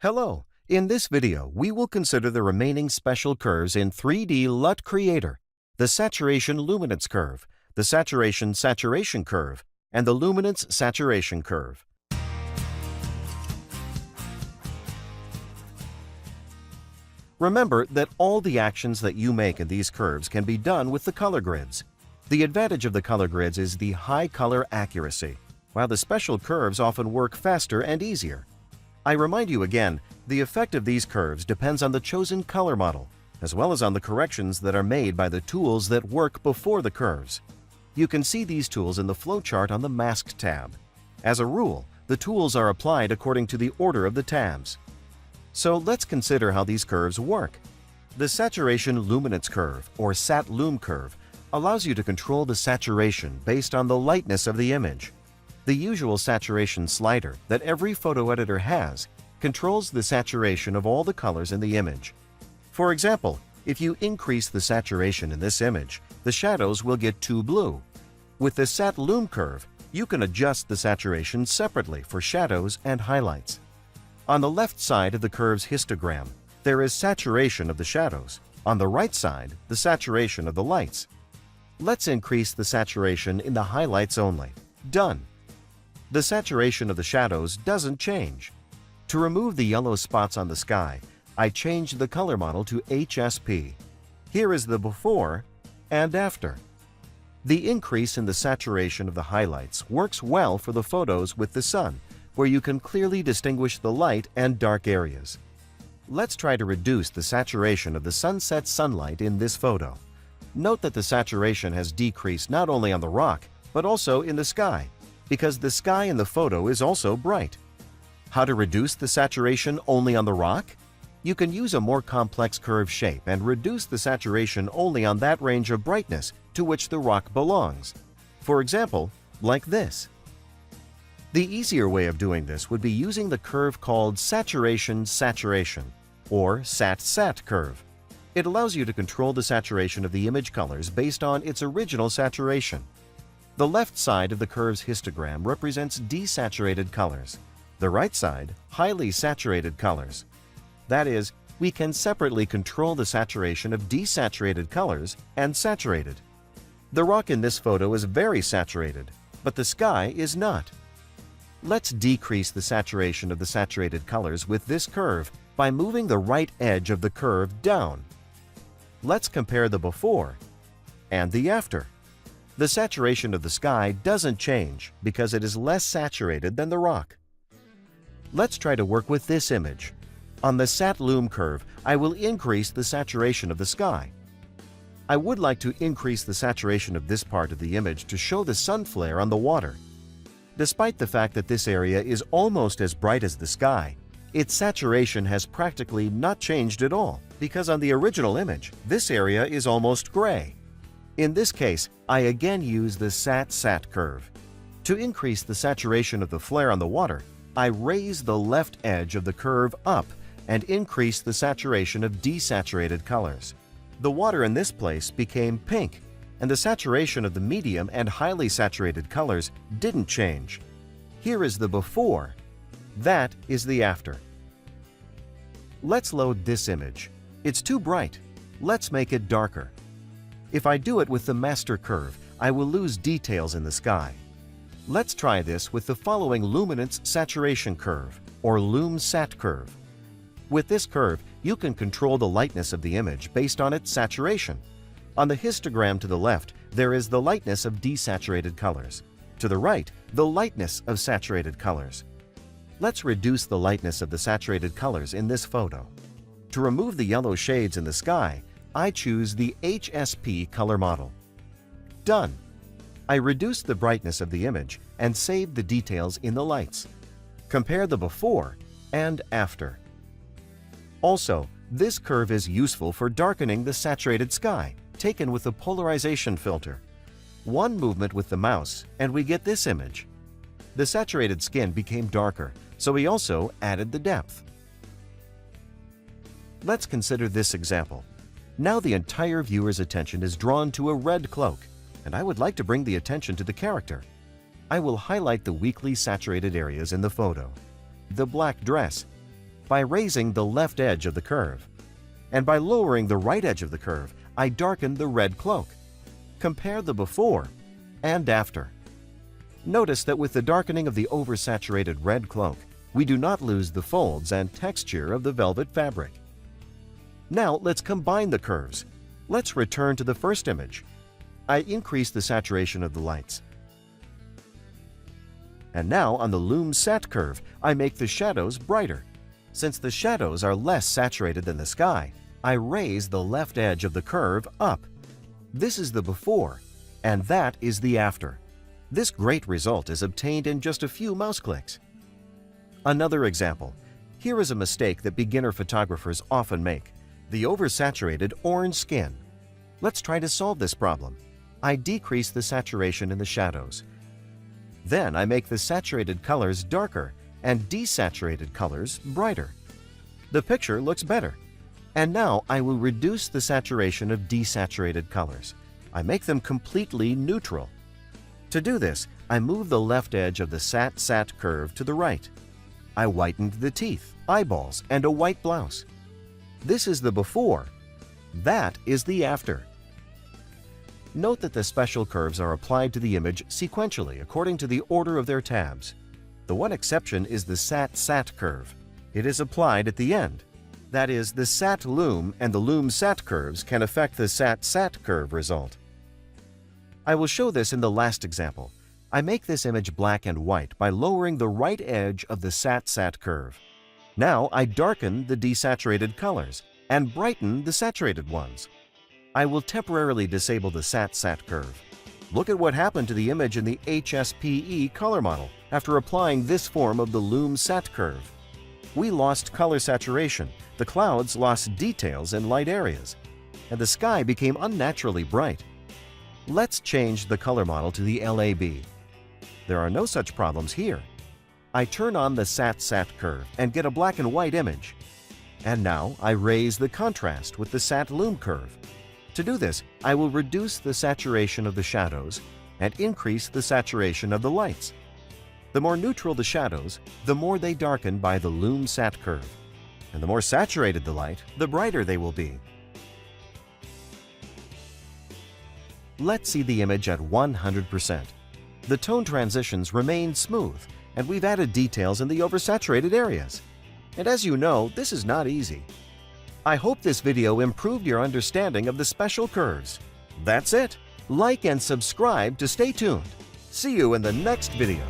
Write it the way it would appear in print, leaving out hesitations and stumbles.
Hello! In this video, we will consider the remaining special curves in 3D LUT Creator, the Saturation Luminance curve, the Saturation Saturation curve, and the Luminance Saturation curve. Remember that all the actions that you make in these curves can be done with the color grids. The advantage of the color grids is the high color accuracy, while the special curves often work faster and easier. I remind you again, the effect of these curves depends on the chosen color model, as well as on the corrections that are made by the tools that work before the curves. You can see these tools in the flowchart on the Mask tab. As a rule, the tools are applied according to the order of the tabs. So let's consider how these curves work. The Saturation Luminance curve, or SAT-Lum curve, allows you to control the saturation based on the lightness of the image. The usual saturation slider that every photo editor has controls the saturation of all the colors in the image. For example, if you increase the saturation in this image, the shadows will get too blue. With the SAT-Lum curve, you can adjust the saturation separately for shadows and highlights. On the left side of the curve's histogram, there is saturation of the shadows. On the right side, the saturation of the lights. Let's increase the saturation in the highlights only. Done. The saturation of the shadows doesn't change. To remove the yellow spots on the sky, I changed the color model to HSP. Here is the before and after. The increase in the saturation of the highlights works well for the photos with the sun, where you can clearly distinguish the light and dark areas. Let's try to reduce the saturation of the sunset sunlight in this photo. Note that the saturation has decreased not only on the rock, but also in the sky, because the sky in the photo is also bright. How to reduce the saturation only on the rock? You can use a more complex curve shape and reduce the saturation only on that range of brightness to which the rock belongs. For example, like this. The easier way of doing this would be using the curve called Saturation Saturation, or SAT-SAT curve. It allows you to control the saturation of the image colors based on its original saturation. The left side of the curve's histogram represents desaturated colors. The right side, highly saturated colors. That is, we can separately control the saturation of desaturated colors and saturated. The rock in this photo is very saturated, but the sky is not. Let's decrease the saturation of the saturated colors with this curve by moving the right edge of the curve down. Let's compare the before and the after. The saturation of the sky doesn't change because it is less saturated than the rock. Let's try to work with this image. On the SAT-Lum curve, I will increase the saturation of the sky. I would like to increase the saturation of this part of the image to show the sun flare on the water. Despite the fact that this area is almost as bright as the sky, its saturation has practically not changed at all, because on the original image, this area is almost gray. In this case, I again use the SAT-SAT curve. To increase the saturation of the flare on the water, I raise the left edge of the curve up and increase the saturation of desaturated colors. The water in this place became pink, and the saturation of the medium and highly saturated colors didn't change. Here is the before. That is the after. Let's load this image. It's too bright. Let's make it darker. If I do it with the master curve, I will lose details in the sky. Let's try this with the following Luminance Saturation curve, or LUM-SAT curve. With this curve, you can control the lightness of the image based on its saturation. On the histogram to the left, there is the lightness of desaturated colors. To the right, the lightness of saturated colors. Let's reduce the lightness of the saturated colors in this photo. To remove the yellow shades in the sky, I choose the HSP color model. Done. I reduced the brightness of the image and saved the details in the lights. Compare the before and after. Also, this curve is useful for darkening the saturated sky, taken with the polarization filter. One movement with the mouse and we get this image. The saturated skin became darker, so we also added the depth. Let's consider this example. Now the entire viewer's attention is drawn to a red cloak, and I would like to bring the attention to the character. I will highlight the weakly saturated areas in the photo. The black dress. by raising the left edge of the curve. And by lowering the right edge of the curve, I darken the red cloak. Compare the before and after. Notice that with the darkening of the oversaturated red cloak, we do not lose the folds and texture of the velvet fabric. Now let's combine the curves. Let's return to the first image. I increase the saturation of the lights. And now on the Loom Set curve, I make the shadows brighter. Since the shadows are less saturated than the sky, I raise the left edge of the curve up. This is the before, and that is the after. This great result is obtained in just a few mouse clicks. Another example. Here is a mistake that beginner photographers often make: the oversaturated orange skin. Let's try to solve this problem. I decrease the saturation in the shadows. Then I make the saturated colors darker and desaturated colors brighter. The picture looks better. And now I will reduce the saturation of desaturated colors. I make them completely neutral. To do this, I move the left edge of the sat-sat curve to the right. I whitened the teeth, eyeballs, and a white blouse. This is the before. That is the after. Note that the special curves are applied to the image sequentially according to the order of their tabs. The one exception is the sat-sat curve. It is applied at the end. That is, the sat-loom and the loom-sat curves can affect the sat-sat curve result. I will show this in the last example. I make this image black and white by lowering the right edge of the sat-sat curve. Now I darken the desaturated colors and brighten the saturated ones. I will temporarily disable the sat-sat curve. Look at what happened to the image in the HSPE color model after applying this form of the loom-sat curve. We lost color saturation, the clouds lost details in light areas, and the sky became unnaturally bright. Let's change the color model to the LAB. There are no such problems here. I turn on the sat-sat curve and get a black and white image. And now I raise the contrast with the sat-loom curve. To do this, I will reduce the saturation of the shadows and increase the saturation of the lights. The more neutral the shadows, the more they darken by the loom-sat curve. And the more saturated the light, the brighter they will be. Let's see the image at 100%. The tone transitions remain smooth, and we've added details in the oversaturated areas. And as you know, this is not easy. I hope this video improved your understanding of the special curves. That's it. Like and subscribe to stay tuned. See you in the next video.